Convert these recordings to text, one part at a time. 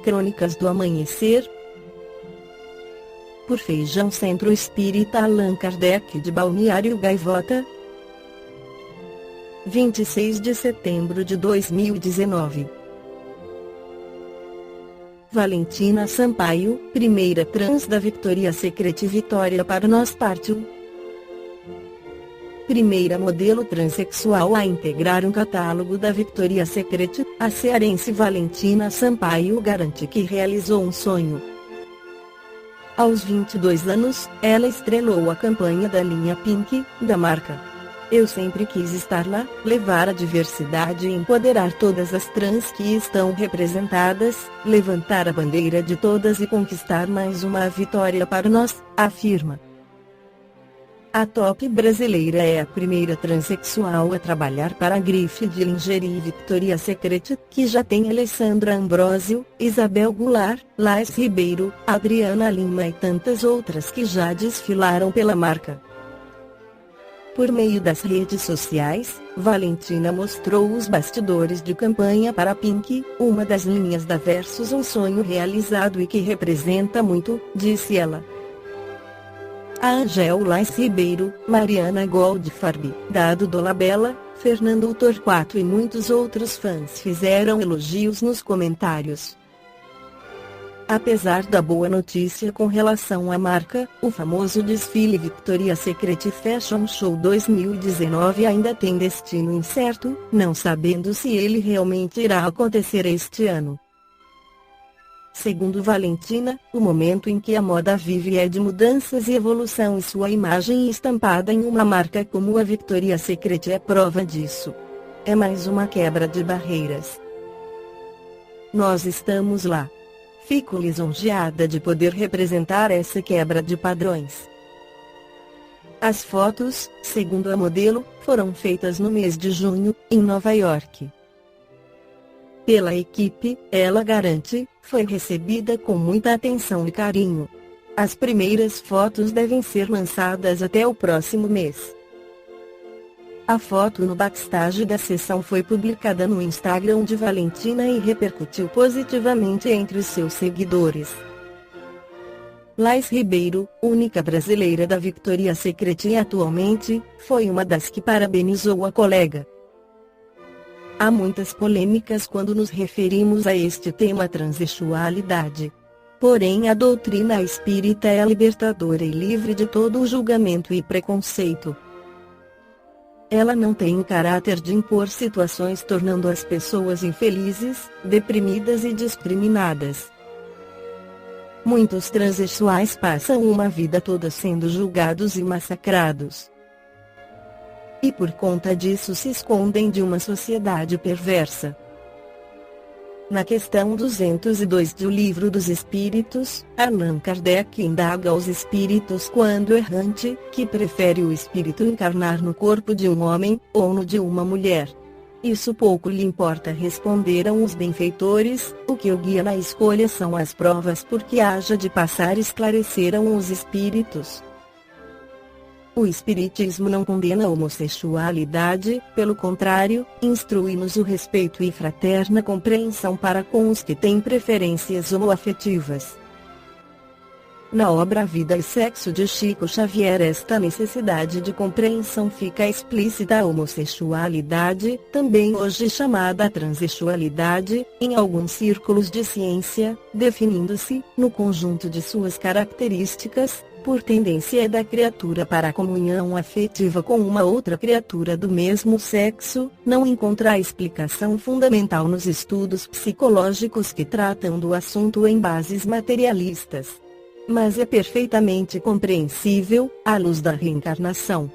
Crônicas do Amanhecer. Por Feijão, Centro Espírita Allan Kardec de Balneário Gaivota. 26 de setembro de 2019. Valentina Sampaio, primeira trans da Victoria's Secret. Vitória para nós partiu. Primeira modelo transexual a integrar um catálogo da Victoria's Secret, a cearense Valentina Sampaio garante que realizou um sonho. Aos 22 anos, ela estrelou a campanha da linha Pink, da marca. Eu sempre quis estar lá, levar a diversidade e empoderar todas as trans que estão representadas, levantar a bandeira de todas e conquistar mais uma vitória para nós, afirma. A top brasileira é a primeira transexual a trabalhar para a grife de lingerie Victoria's Secret, que já tem Alessandra Ambrosio, Isabel Goulart, Laís Ribeiro, Adriana Lima e tantas outras que já desfilaram pela marca. Por meio das redes sociais, Valentina mostrou os bastidores de campanha para a Pink, uma das linhas da Versus, um sonho realizado e que representa muito, disse ela. A Angel Laís Ribeiro, Mariana Goldfarb, Dado Dolabella, Fernando Torquato e muitos outros fãs fizeram elogios nos comentários. Apesar da boa notícia com relação à marca, o famoso desfile Victoria's Secret Fashion Show 2019 ainda tem destino incerto, não sabendo se ele realmente irá acontecer este ano. Segundo Valentina, o momento em que a moda vive é de mudanças e evolução e sua imagem estampada em uma marca como a Victoria's Secret é prova disso. É mais uma quebra de barreiras. Nós estamos lá. Fico lisonjeada de poder representar essa quebra de padrões. As fotos, segundo a modelo, foram feitas no mês de junho, em Nova York. Pela equipe, ela garante, foi recebida com muita atenção e carinho. As primeiras fotos devem ser lançadas até o próximo mês. A foto no backstage da sessão foi publicada no Instagram de Valentina e repercutiu positivamente entre os seus seguidores. Laís Ribeiro, única brasileira da Victoria's Secret e atualmente, foi uma das que parabenizou a colega. Há muitas polêmicas quando nos referimos a este tema transexualidade. Porém, a doutrina espírita é libertadora e livre de todo o julgamento e preconceito. Ela não tem o caráter de impor situações tornando as pessoas infelizes, deprimidas e discriminadas. Muitos transexuais passam uma vida toda sendo julgados e massacrados. E por conta disso se escondem de uma sociedade perversa. Na questão 202 do Livro dos Espíritos, Allan Kardec indaga aos espíritos quando errante, que prefere o espírito encarnar no corpo de um homem, ou no de uma mulher. Isso pouco lhe importa, responderam os benfeitores, o que o guia na escolha são as provas por que haja de passar, esclareceram os espíritos. O Espiritismo não condena a homossexualidade, pelo contrário, instrui-nos o respeito e fraterna compreensão para com os que têm preferências homoafetivas. Na obra Vida e Sexo de Chico Xavier, esta necessidade de compreensão fica explícita. A homossexualidade, também hoje chamada transexualidade, em alguns círculos de ciência, definindo-se, no conjunto de suas características, por tendência da criatura para a comunhão afetiva com uma outra criatura do mesmo sexo, não encontra explicação fundamental nos estudos psicológicos que tratam do assunto em bases materialistas. Mas é perfeitamente compreensível, à luz da reencarnação.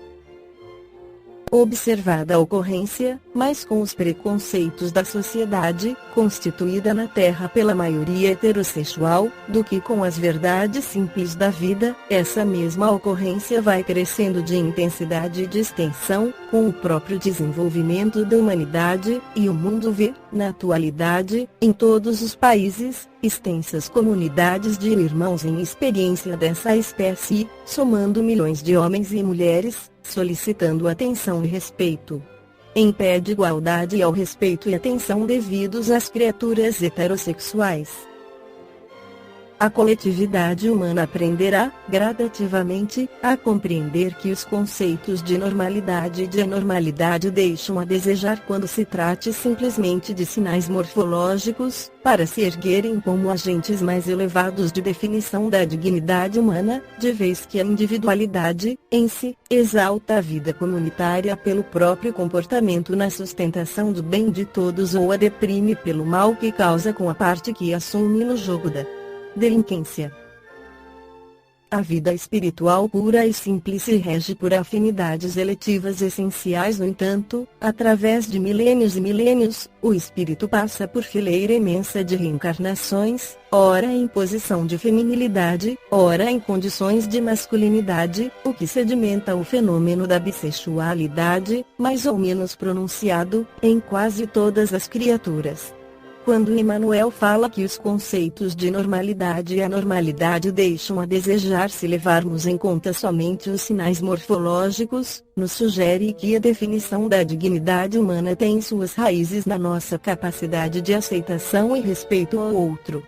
Observada a ocorrência, mas com os preconceitos da sociedade, constituída na Terra pela maioria heterossexual, do que com as verdades simples da vida, essa mesma ocorrência vai crescendo de intensidade e de extensão, com o próprio desenvolvimento da humanidade, e o mundo vê, na atualidade, em todos os países, extensas comunidades de irmãos em experiência dessa espécie, somando milhões de homens e mulheres, solicitando atenção e respeito. Em pé de igualdade ao respeito e atenção devidos às criaturas heterossexuais. A coletividade humana aprenderá, gradativamente, a compreender que os conceitos de normalidade e de anormalidade deixam a desejar quando se trate simplesmente de sinais morfológicos, para se erguerem como agentes mais elevados de definição da dignidade humana, de vez que a individualidade, em si, exalta a vida comunitária pelo próprio comportamento na sustentação do bem de todos ou a deprime pelo mal que causa com a parte que assume no jogo da delinquência. A vida espiritual pura e simples se rege por afinidades eletivas essenciais. No entanto, através de milênios e milênios, o espírito passa por fileira imensa de reencarnações, ora em posição de feminilidade, ora em condições de masculinidade, o que sedimenta o fenômeno da bissexualidade, mais ou menos pronunciado, em quase todas as criaturas. Quando Emmanuel fala que os conceitos de normalidade e anormalidade deixam a desejar se levarmos em conta somente os sinais morfológicos, nos sugere que a definição da dignidade humana tem suas raízes na nossa capacidade de aceitação e respeito ao outro.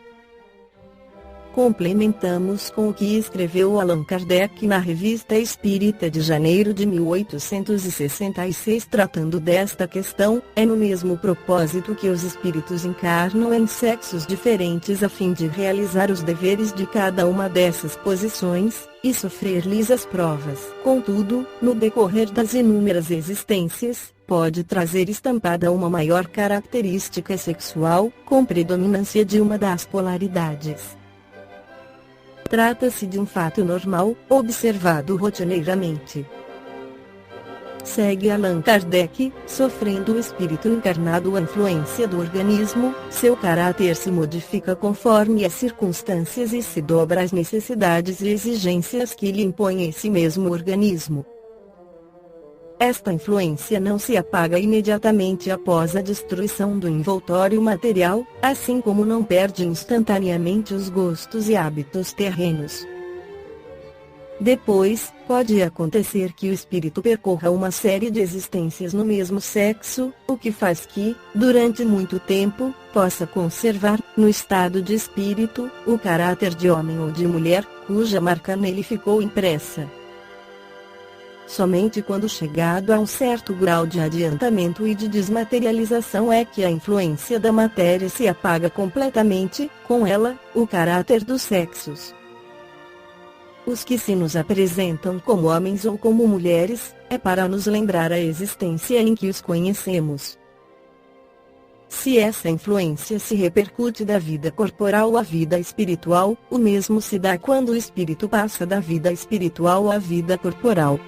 Complementamos com o que escreveu Allan Kardec na Revista Espírita de janeiro de 1866 tratando desta questão: é no mesmo propósito que os espíritos encarnam em sexos diferentes a fim de realizar os deveres de cada uma dessas posições, e sofrer-lhes as provas. Contudo, no decorrer das inúmeras existências, pode trazer estampada uma maior característica sexual, com predominância de uma das polaridades. Trata-se de um fato normal, observado rotineiramente. Segue Allan Kardec: sofrendo o espírito encarnado a influência do organismo, seu caráter se modifica conforme as circunstâncias e se dobra às necessidades e exigências que lhe impõe esse mesmo organismo. Esta influência não se apaga imediatamente após a destruição do envoltório material, assim como não perde instantaneamente os gostos e hábitos terrenos. Depois, pode acontecer que o espírito percorra uma série de existências no mesmo sexo, o que faz que, durante muito tempo, possa conservar, no estado de espírito, o caráter de homem ou de mulher, cuja marca nele ficou impressa. Somente quando chegado a um certo grau de adiantamento e de desmaterialização é que a influência da matéria se apaga completamente, com ela, o caráter dos sexos. Os que se nos apresentam como homens ou como mulheres, é para nos lembrar a existência em que os conhecemos. Se essa influência se repercute da vida corporal à vida espiritual, o mesmo se dá quando o espírito passa da vida espiritual à vida corporal.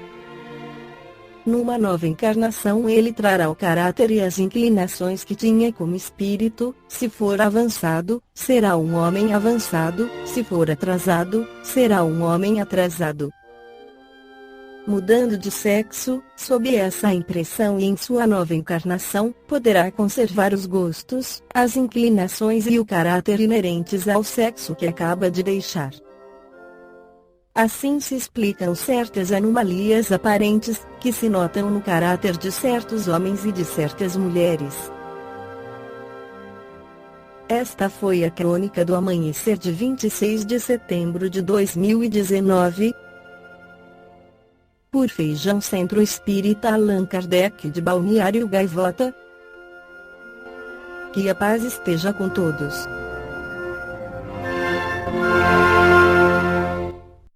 Numa nova encarnação ele trará o caráter e as inclinações que tinha como espírito. Se for avançado, será um homem avançado; se for atrasado, será um homem atrasado. Mudando de sexo, sob essa impressão e em sua nova encarnação, poderá conservar os gostos, as inclinações e o caráter inerentes ao sexo que acaba de deixar. Assim se explicam certas anomalias aparentes, que se notam no caráter de certos homens e de certas mulheres. Esta foi a crônica do amanhecer de 26 de setembro de 2019. Por Feijão Centro Espírita Allan Kardec de Balneário Gaivota. Que a paz esteja com todos.